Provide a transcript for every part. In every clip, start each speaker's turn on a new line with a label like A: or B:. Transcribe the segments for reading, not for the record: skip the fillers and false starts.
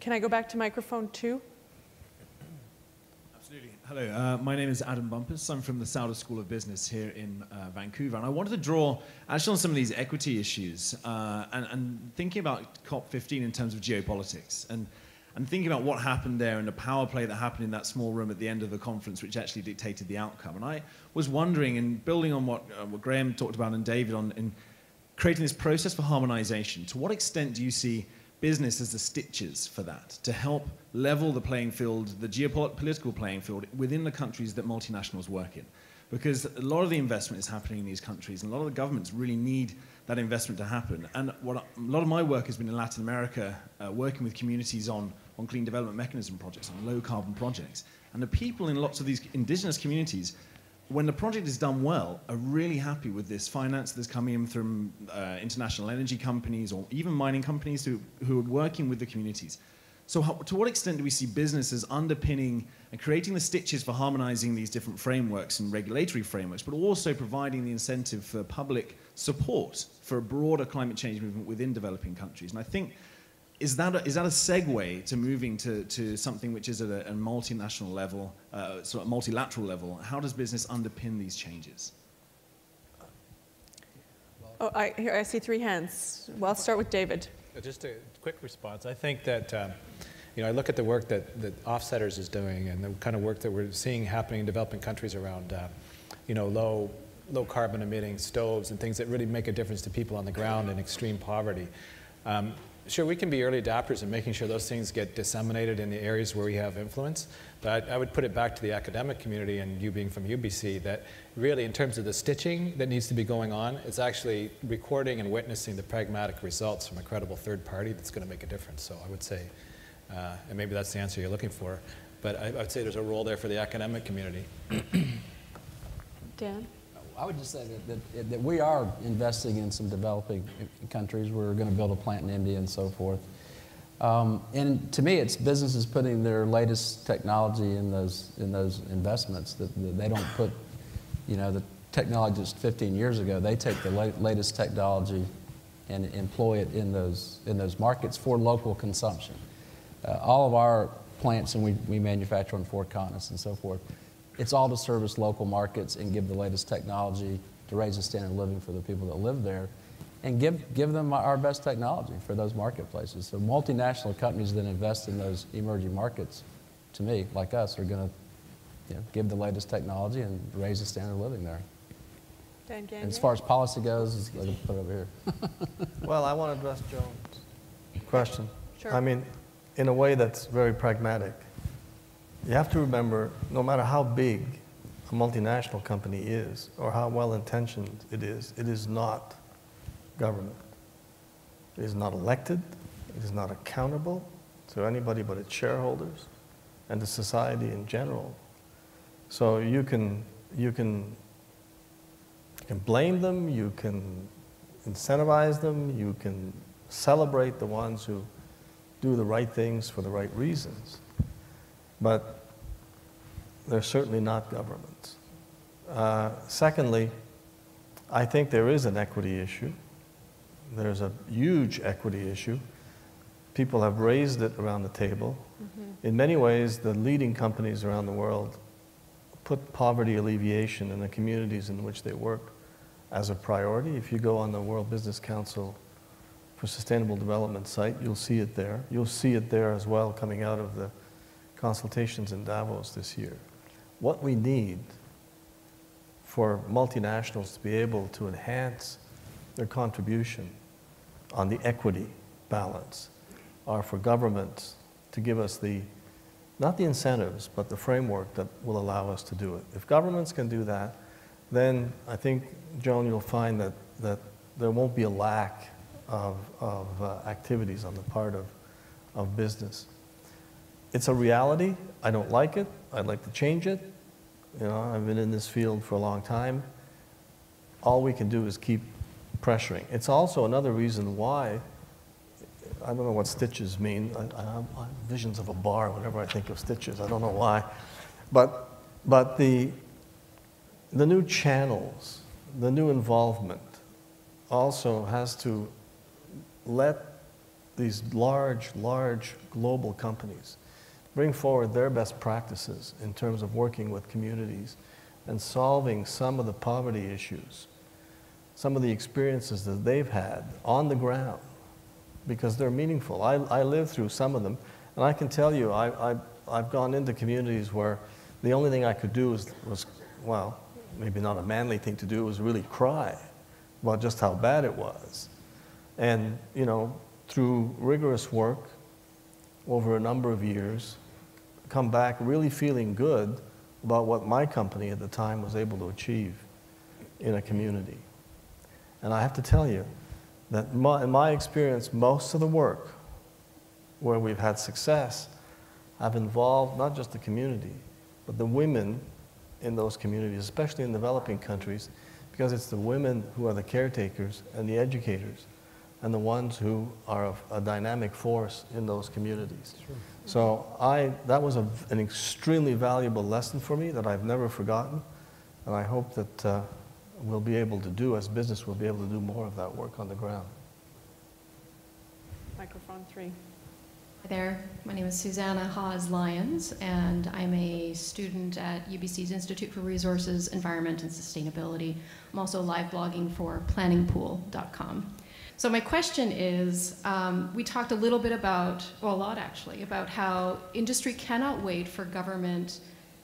A: Can I go back to microphone 2?
B: Absolutely. Hello, my name is Adam Bumpus. I'm from the Sauder School of Business here in Vancouver. And I wanted to draw actually on some of these equity issues and thinking about COP15 in terms of geopolitics and thinking about what happened there and the power play that happened in that small room at the end of the conference, which actually dictated the outcome. And I was wondering, and building on what Graham talked about and David on in creating this process for harmonization, to what extent do you see business as the stitches for that, to help level the playing field, the geopolitical playing field within the countries that multinationals work in? Because a lot of the investment is happening in these countries, and a lot of the governments really need that investment to happen. And a lot of my work has been in Latin America, working with communities on clean development mechanism projects, on low carbon projects. And the people in lots of these indigenous communities, when the project is done well, are really happy with this finance that's coming in from international energy companies or even mining companies who are working with the communities. So to what extent do we see businesses underpinning and creating the stitches for harmonizing these different frameworks and regulatory frameworks, but also providing the incentive for public support for a broader climate change movement within developing countries? And I think, is that a segue to moving to something which is at a multinational level, sort of multilateral level? How does business underpin these changes?
A: Oh, I see 3 hands. Well, I'll start with David.
C: Just a quick response. I think that, I look at the work that Offsetters is doing and the kind of work that we're seeing happening in developing countries around, low carbon emitting stoves and things that really make a difference to people on the ground in extreme poverty. Sure, we can be early adopters in making sure those things get disseminated in the areas where we have influence, but I would put it back to the academic community, and you being from UBC, that really in terms of the stitching that needs to be going on, it's actually recording and witnessing the pragmatic results from a credible third party that's going to make a difference. So I would say, and maybe that's the answer you're looking for, but I would say there's a role there for the academic community.
A: Dan?
D: I would just say that we are investing in some developing countries. We're going to build a plant in India and so forth. And to me, it's businesses putting their latest technology in those investments. That they don't put, the technology just 15 years ago. They take the latest technology and employ it in those markets for local consumption. All of our plants, and we manufacture on 4 continents and so forth, it's all to service local markets and give the latest technology to raise the standard of living for the people that live there, and give them our best technology for those marketplaces. So multinational companies that invest in those emerging markets, to me, like us, are going to give the latest technology and raise the standard of living there.
A: Dan Gagnon?
D: And as far as policy goes, I'll put it over here.
E: Well, I want to address Joan's question.
A: Sure.
E: I mean, in a way that's very pragmatic. You have to remember, no matter how big a multinational company is or how well-intentioned it is not government. It is not elected. It is not accountable to anybody but its shareholders and to society in general. So you can blame them, you can incentivize them, you can celebrate the ones who do the right things for the right reasons. But they're certainly not governments. Secondly, I think there is an equity issue. There's a huge equity issue. People have raised it around the table. Mm-hmm. In many ways, the leading companies around the world put poverty alleviation in the communities in which they work as a priority. If you go on the World Business Council for Sustainable Development site, you'll see it there. You'll see it there as well coming out of the consultations in Davos this year. What we need for multinationals to be able to enhance their contribution on the equity balance are for governments to give us not the incentives, but the framework that will allow us to do it. If governments can do that, then I think, Joan, you'll find that there won't be a lack of activities on the part of business. It's a reality. I don't like it. I'd like to change it. I've been in this field for a long time. All we can do is keep pressuring. It's also another reason why, I don't know what stitches mean. I have visions of a bar whenever I think of stitches. I don't know why. But the new channels, the new involvement also has to let these large global companies bring forward their best practices in terms of working with communities and solving some of the poverty issues, some of the experiences that they've had on the ground, because they're meaningful. I lived through some of them, and I can tell you, I've gone into communities where the only thing I could do was, well, maybe not a manly thing to do, was really cry about just how bad it was. And, you know, through rigorous work over a number of years, come back really feeling good about what my company at the time was able to achieve in a community. And I have to tell you that in my experience, most of the work where we've had success have involved not just the community, but the women in those communities, especially in developing countries, because it's the women who are the caretakers and the educators and the ones who are a dynamic force in those communities. Sure. So that was an extremely valuable lesson for me that I've never forgotten, and I hope that we'll be able to do, as business, we'll be able to do more of that work on the ground.
A: Microphone 3.
F: Hi there, my name is Susanna Hawes-Lyons, and I'm a student at UBC's Institute for Resources, Environment, and Sustainability. I'm also live blogging for planningpool.com. So my question is, we talked a little bit about, well, a lot actually, about how industry cannot wait for government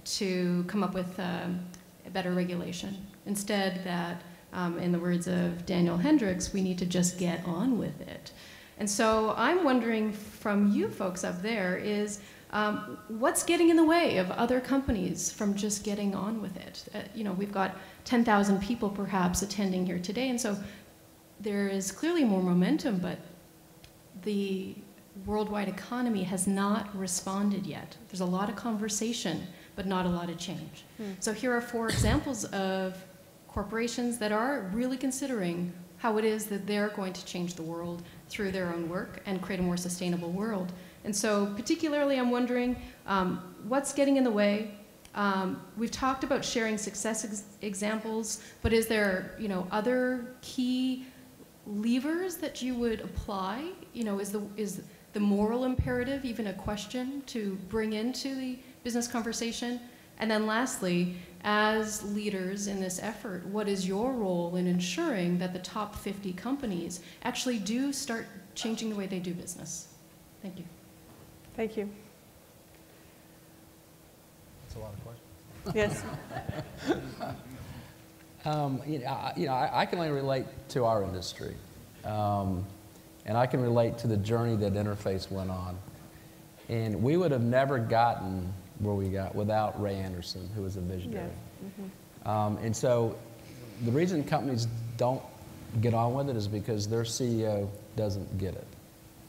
F: to come up with a better regulation. Instead, that, in the words of Daniel Hendricks, we need to just get on with it. And so I'm wondering from you folks up there is, what's getting in the way of other companies from just getting on with it? You know, we've got 10,000 people perhaps attending here today, and so there is clearly more momentum, but the worldwide economy has not responded yet. There's a lot of conversation, but not a lot of change. So here are 4 examples of corporations that are really considering how it is that they're going to change the world through their own work and create a more sustainable world. And so particularly I'm wondering, what's getting in the way? We've talked about sharing success examples, but is there, you know, other key levers that you would apply? You know, is the moral imperative even a question to bring into the business conversation? And then lastly, as leaders in this effort, what is your role in ensuring that the top 50 companies actually do start changing the way they do business? Thank you.
A: Thank you.
C: That's a lot of questions.
A: Yes.
D: I can only relate to our industry. And I can relate to the journey that Interface went on. And we would have never gotten where we got without Ray Anderson, who was a visionary.
A: Yeah.
D: And so the reason companies don't get on with it is because their CEO doesn't get it,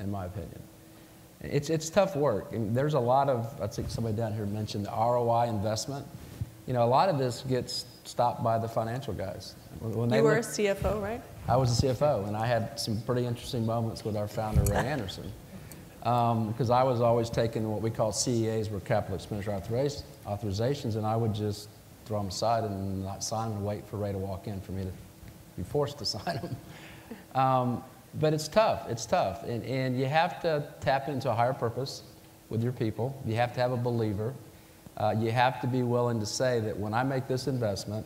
D: in my opinion. It's tough work. And there's a lot of, I think somebody down here mentioned the ROI investment. You know, a lot of this gets stopped by the financial guys. When
A: You were a CFO, right?
D: I was a CFO, and I had some pretty interesting moments with our founder, Ray Anderson, because I was always taking what we call CEAs, were capital expenditure authorizations, and I would just throw them aside and not sign them and wait for Ray to walk in for me to be forced to sign them. But it's tough. It's tough, and you have to tap into a higher purpose with your people. You have to have a believer. You have to be willing to say that when I make this investment,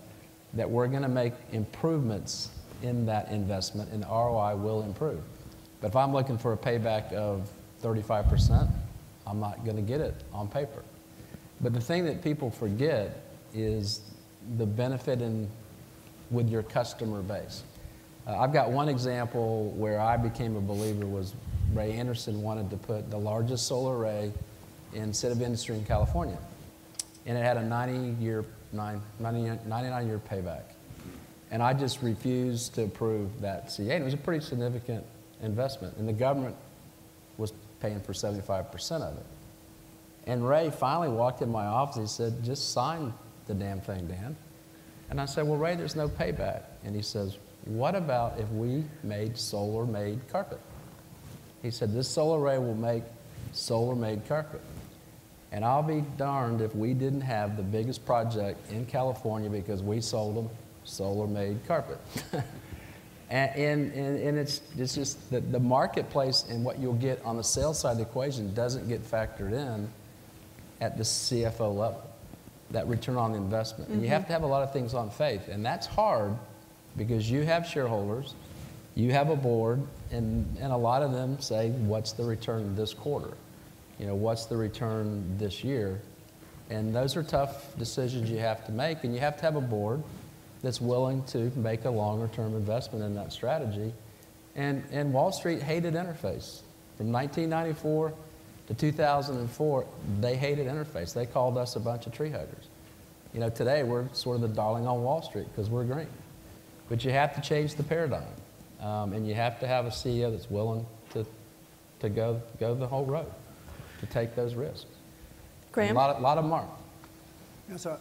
D: that we're going to make improvements in that investment, and the ROI will improve. But if I'm looking for a payback of 35%, I'm not going to get it on paper. But the thing that people forget is the benefit with your customer base. I've got one example where I became a believer was Ray Anderson wanted to put the largest solar array in City of Industry in California. And it had a 99-year payback. And I just refused to approve that CA. And it was a pretty significant investment. And the government was paying for 75% of it. And Ray finally walked in my office and he said, just sign the damn thing, Dan. And I said, well, Ray, there's no payback. And he says, what about if we made solar-made carpet? He said, this solar array will make solar-made carpet. And I'll be darned if we didn't have the biggest project in California because we sold them solar-made carpet. And it's just the marketplace and what you'll get on the sales side of the equation doesn't get factored in at the CFO level, that return on investment. And you have to have a lot of things on faith. And that's hard because you have shareholders, you have a board, and a lot of them say, what's the return this quarter? You know, what's the return this year? And those are tough decisions you have to make, and you have to have a board that's willing to make a longer-term investment in that strategy. And Wall Street hated Interface. From 1994 to 2004, they hated Interface. They called us a bunch of tree huggers. You know, today we're sort of the darling on Wall Street because we're green. But you have to change the paradigm, and you have to have a CEO that's willing to go the whole road, to take those risks.
A: Graham?
D: A lot of them aren't.
G: Yeah, so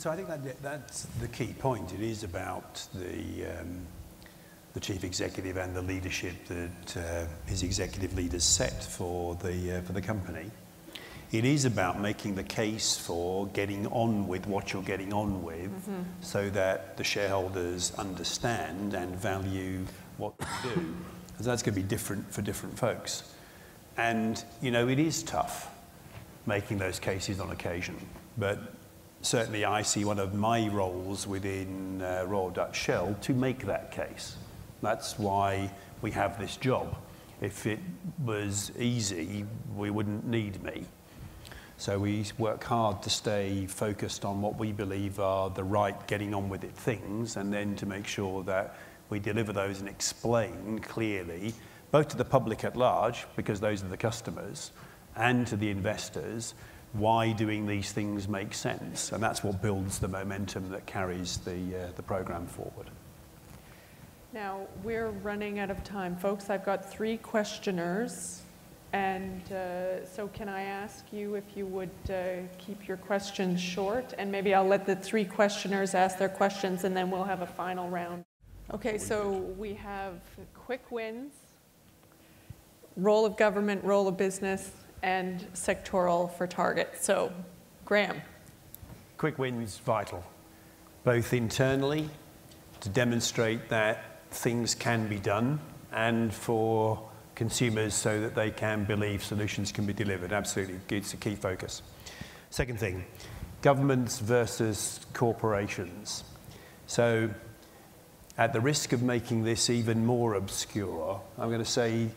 G: I think that's the key point. It is about the chief executive and the leadership that his executive leaders set for the company. It is about making the case for getting on with what you're getting on with, so that the shareholders understand and value what you do. Because that's going to be different for different folks. And, you know, it is tough making those cases on occasion. But certainly I see one of my roles within Royal Dutch Shell to make that case. That's why we have this job. If it was easy, we wouldn't need me. So we work hard to stay focused on what we believe are the right getting on with it things, and then to make sure that we deliver those and explain clearly, both to the public at large, because those are the customers, and to the investors, why doing these things makes sense. And that's what builds the momentum that carries the program forward.
A: Now, we're running out of time. Folks, I've got 3 questioners. And so can I ask you if you would keep your questions short? And maybe I'll let the 3 questioners ask their questions, and then we'll have a final round. Okay, so we have quick wins, role of government, role of business, and sectoral for target. So, Graham.
G: Quick wins vital, both internally to demonstrate that things can be done, and for consumers so that they can believe solutions can be delivered. Absolutely, it's a key focus. Second thing, governments versus corporations. So at the risk of making this even more obscure, I'm going to say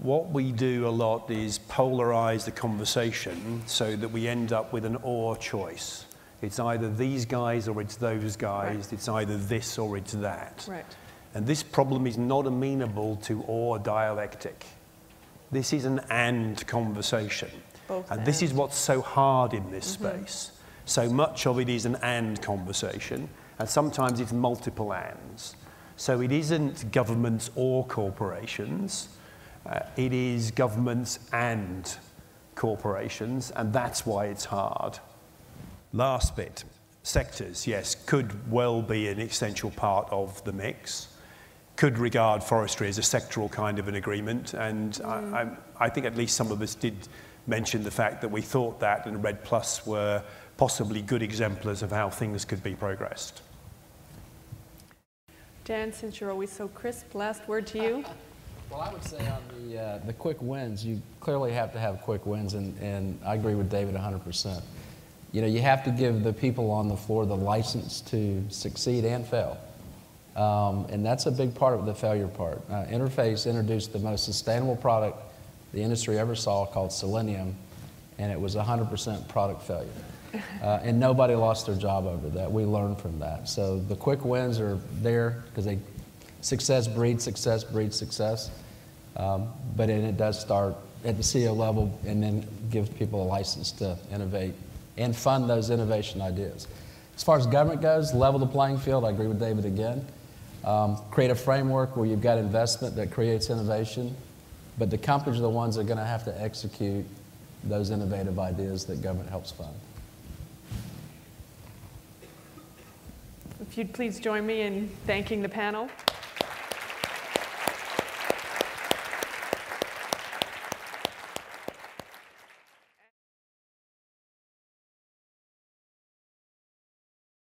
G: what we do a lot is polarize the conversation so that we end up with an or choice. It's either these guys or it's those guys. Right. It's either this or it's that.
A: Right.
G: And this problem is not amenable to or dialectic. This is an and conversation.
A: Both
G: and this is what's so hard in this space. So much of it is an and conversation, and sometimes it's multiple ands. So it isn't governments or corporations. It is governments and corporations, and that's why it's hard. Last bit, sectors, yes, could well be an essential part of the mix. Could regard forestry as a sectoral kind of an agreement, and I think at least some of us did mention the fact that we thought that and REDD+ were possibly good exemplars of how things could be progressed.
A: Dan, since you're always so crisp, last word to you.
D: Well, I would say on the quick wins, you clearly have to have quick wins, and I agree with David 100%. You know, you have to give the people on the floor the license to succeed and fail. And that's a big part of the failure part. Interface introduced the most sustainable product the industry ever saw called Selenium, and it was 100% product failure. And nobody lost their job over that. We learned from that. So the quick wins are there because success breeds success breeds success. But it does start at the CEO level and then gives people a license to innovate and fund those innovation ideas. As far as government goes, level the playing field. I agree with David again. Create a framework where you've got investment that creates innovation, but the companies are the ones that are going to have to execute those innovative ideas that government helps fund.
A: If you'd please join me in thanking the panel.